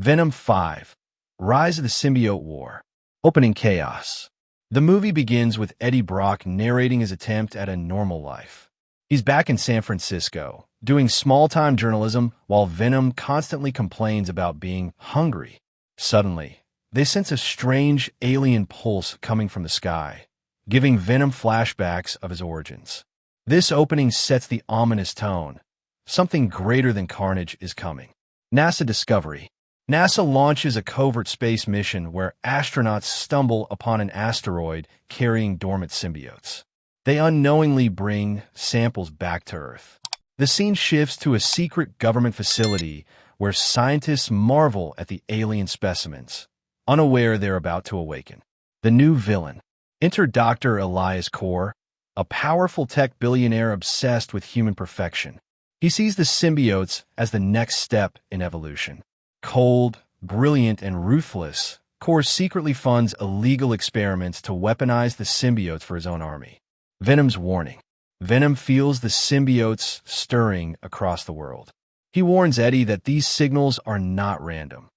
Venom 5. Rise of the Symbiote War. Opening chaos. The movie begins with Eddie Brock narrating his attempt at a normal life. He's back in San Francisco, doing small-time journalism while Venom constantly complains about being hungry. Suddenly, they sense a strange alien pulse coming from the sky, giving Venom flashbacks of his origins. This opening sets the ominous tone. Something greater than carnage is coming. NASA discovery. NASA launches a covert space mission where astronauts stumble upon an asteroid carrying dormant symbiotes. They unknowingly bring samples back to Earth. The scene shifts to a secret government facility where scientists marvel at the alien specimens, unaware they're about to awaken. The new villain. Enter Dr. Elias Korr, a powerful tech billionaire obsessed with human perfection. He sees the symbiotes as the next step in evolution. Cold, brilliant, and ruthless, Korr secretly funds illegal experiments to weaponize the symbiotes for his own army. Venom's warning. Venom feels the symbiotes stirring across the world. He warns Eddie that these signals are not random.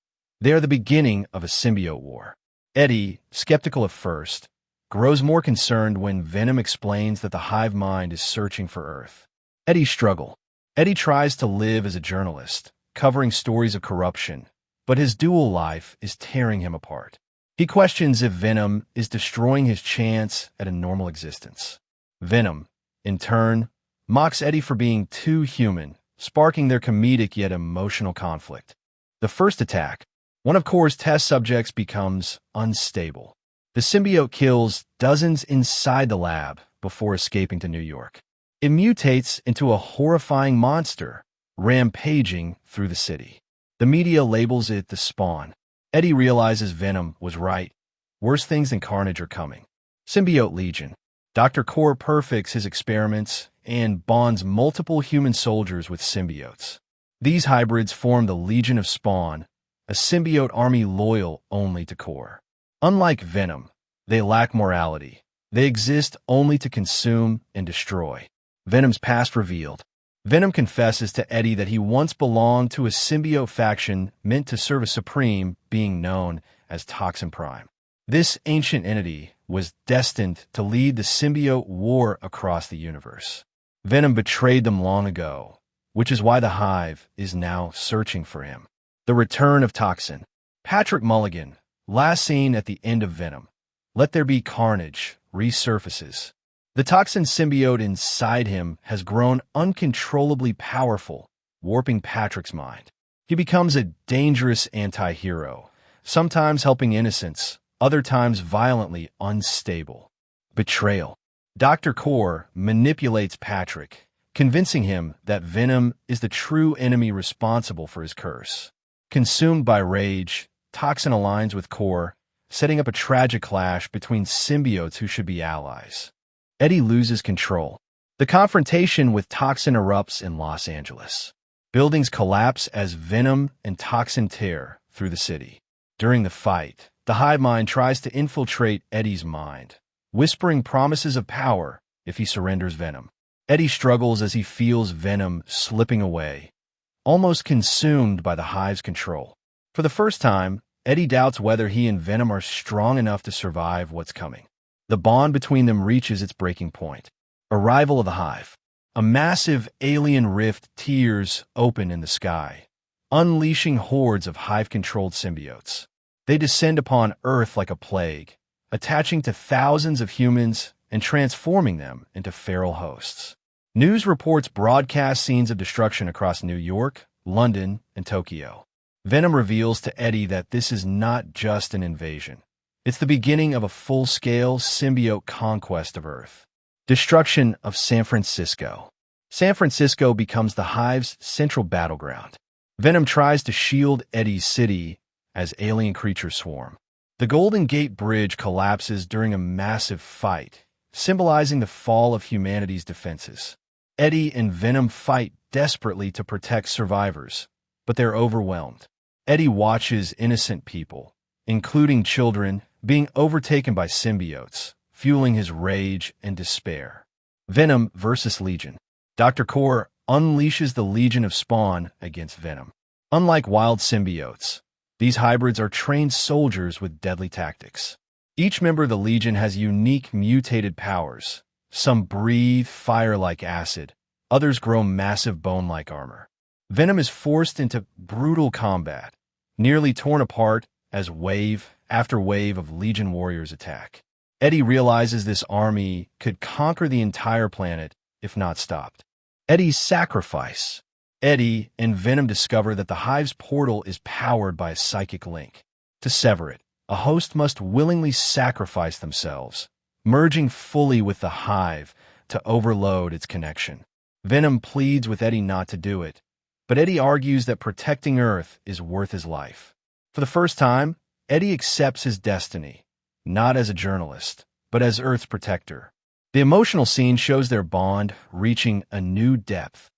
They are the beginning of a symbiote war. Eddie, skeptical at first, grows more concerned when Venom explains that the Hive Mind is searching for Earth. Eddie's struggle. Eddie tries to live as a journalist, covering stories of corruption, but his dual life is tearing him apart. He questions if Venom is destroying his chance at a normal existence. Venom, in turn, mocks Eddie for being too human, sparking their comedic yet emotional conflict. The first attack. One of Korr's test subjects becomes unstable. The symbiote kills dozens inside the lab before escaping to New York. It mutates into a horrifying monster, rampaging through the city. The media labels it the Spawn. Eddie realizes Venom was right. Worse things than carnage are coming. Symbiote Legion. Dr. Korr perfects his experiments and bonds multiple human soldiers with symbiotes. These hybrids form the Legion of Spawn, a symbiote army loyal only to Korr. Unlike Venom, they lack morality. They exist only to consume and destroy. Venom's past revealed. Venom confesses to Eddie that he once belonged to a symbiote faction meant to serve a supreme being known as Toxin Prime. This ancient entity was destined to lead the symbiote war across the universe. Venom betrayed them long ago, which is why the Hive is now searching for him. The return of Toxin. Patrick Mulligan, last seen at the end of Venom. Let There Be Carnage resurfaces. The Toxin symbiote inside him has grown uncontrollably powerful, warping Patrick's mind. He becomes a dangerous anti-hero, sometimes helping innocents, other times violently unstable. Betrayal. Dr. Korr manipulates Patrick, convincing him that Venom is the true enemy responsible for his curse. Consumed by rage, Toxin aligns with Korr, setting up a tragic clash between symbiotes who should be allies. Eddie loses control. The confrontation with Toxin erupts in Los Angeles. Buildings collapse as Venom and Toxin tear through the city. During the fight, the Hive Mind tries to infiltrate Eddie's mind, whispering promises of power if he surrenders Venom. Eddie struggles as he feels Venom slipping away, almost consumed by the Hive's control. For the first time, Eddie doubts whether he and Venom are strong enough to survive what's coming. The bond between them reaches its breaking point. Arrival of the Hive. A massive alien rift tears open in the sky, unleashing hordes of Hive-controlled symbiotes. They descend upon Earth like a plague, attaching to thousands of humans and transforming them into feral hosts. News reports broadcast scenes of destruction across New York, London, and Tokyo. Venom reveals to Eddie that this is not just an invasion. It's the beginning of a full-scale symbiote conquest of Earth. Destruction of San Francisco. San Francisco becomes the Hive's central battleground. Venom tries to shield Eddie's city as alien creatures swarm. The Golden Gate Bridge collapses during a massive fight, symbolizing the fall of humanity's defenses. Eddie and Venom fight desperately to protect survivors, but they're overwhelmed. Eddie watches innocent people, including children, being overtaken by symbiotes, fueling his rage and despair. Venom versus Legion. Dr. Korr unleashes the Legion of Spawn against Venom. Unlike wild symbiotes, These hybrids are trained soldiers with deadly tactics. Each member of the Legion has unique mutated powers. Some breathe fire like acid, others grow massive bone-like armor. Venom is forced into brutal combat, nearly torn apart as wave after wave of Legion warriors attack. Eddie realizes this army could conquer the entire planet if not stopped. Eddie's sacrifice. Eddie and Venom discover that the Hive's portal is powered by a psychic link. To sever it, a host must willingly sacrifice themselves, merging fully with the Hive to overload its connection. Venom pleads with Eddie not to do it, but Eddie argues that protecting Earth is worth his life. For the first time, Eddie accepts his destiny, not as a journalist, but as Earth's protector. The emotional scene shows their bond reaching a new depth.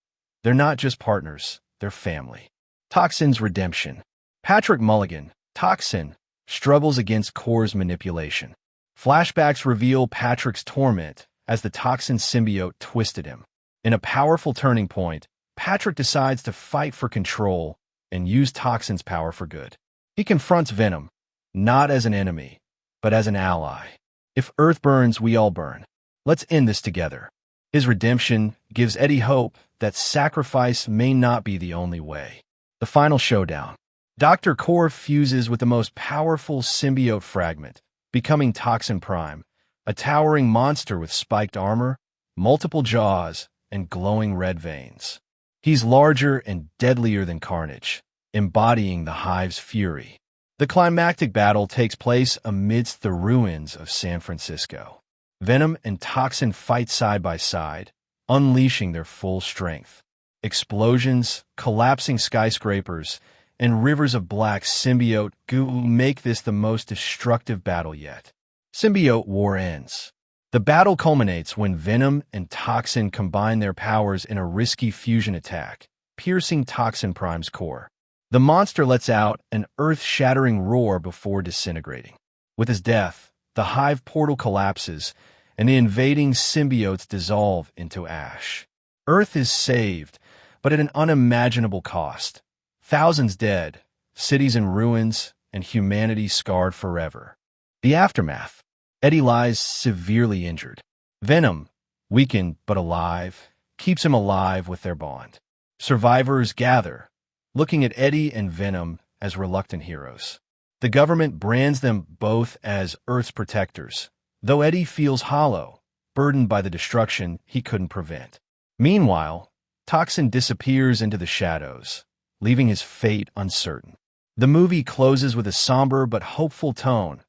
They're not just partners, they're family. Toxin's redemption. Patrick Mulligan, Toxin, struggles against Korr's manipulation. Flashbacks reveal Patrick's torment as the Toxin symbiote twisted him. In a powerful turning point, Patrick decides to fight for control and use Toxin's power for good. He confronts Venom, not as an enemy, but as an ally. If Earth burns, we all burn. Let's end this together. His redemption gives Eddie hope that sacrifice may not be the only way. The final showdown. Dr. Korr fuses with the most powerful symbiote fragment, becoming Toxin Prime, a towering monster with spiked armor, multiple jaws, and glowing red veins. He's larger and deadlier than Carnage, embodying the Hive's fury. The climactic battle takes place amidst the ruins of San Francisco. Venom and Toxin fight side by side, unleashing their full strength. Explosions, collapsing skyscrapers, and rivers of black symbiote goo make this the most destructive battle yet. Symbiote War ends. The battle culminates when Venom and Toxin combine their powers in a risky fusion attack, piercing Toxin Prime's core. The monster lets out an earth-shattering roar before disintegrating. With his death, the Hive portal collapses, and the invading symbiotes dissolve into ash. Earth is saved, but at an unimaginable cost. Thousands dead, cities in ruins, and humanity scarred forever. The aftermath. Eddie lies severely injured. Venom, weakened but alive, keeps him alive with their bond. Survivors gather, looking at Eddie and Venom as reluctant heroes. The government brands them both as Earth's protectors, though Eddie feels hollow, burdened by the destruction he couldn't prevent. Meanwhile, Toxin disappears into the shadows, leaving his fate uncertain. The movie closes with a somber but hopeful tone.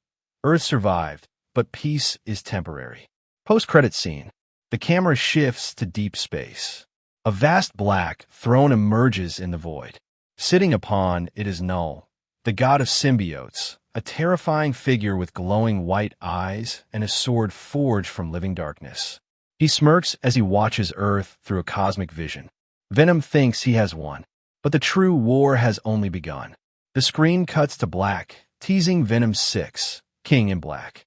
Earth survived, but peace is temporary. Post-credit scene. The camera shifts to deep space. A vast black throne emerges in the void. Sitting upon it is Null, the god of symbiotes, a terrifying figure with glowing white eyes and a sword forged from living darkness. He smirks as he watches Earth through a cosmic vision. Venom thinks he has won, but the true war has only begun. The screen cuts to black, teasing Venom 6, King in Black.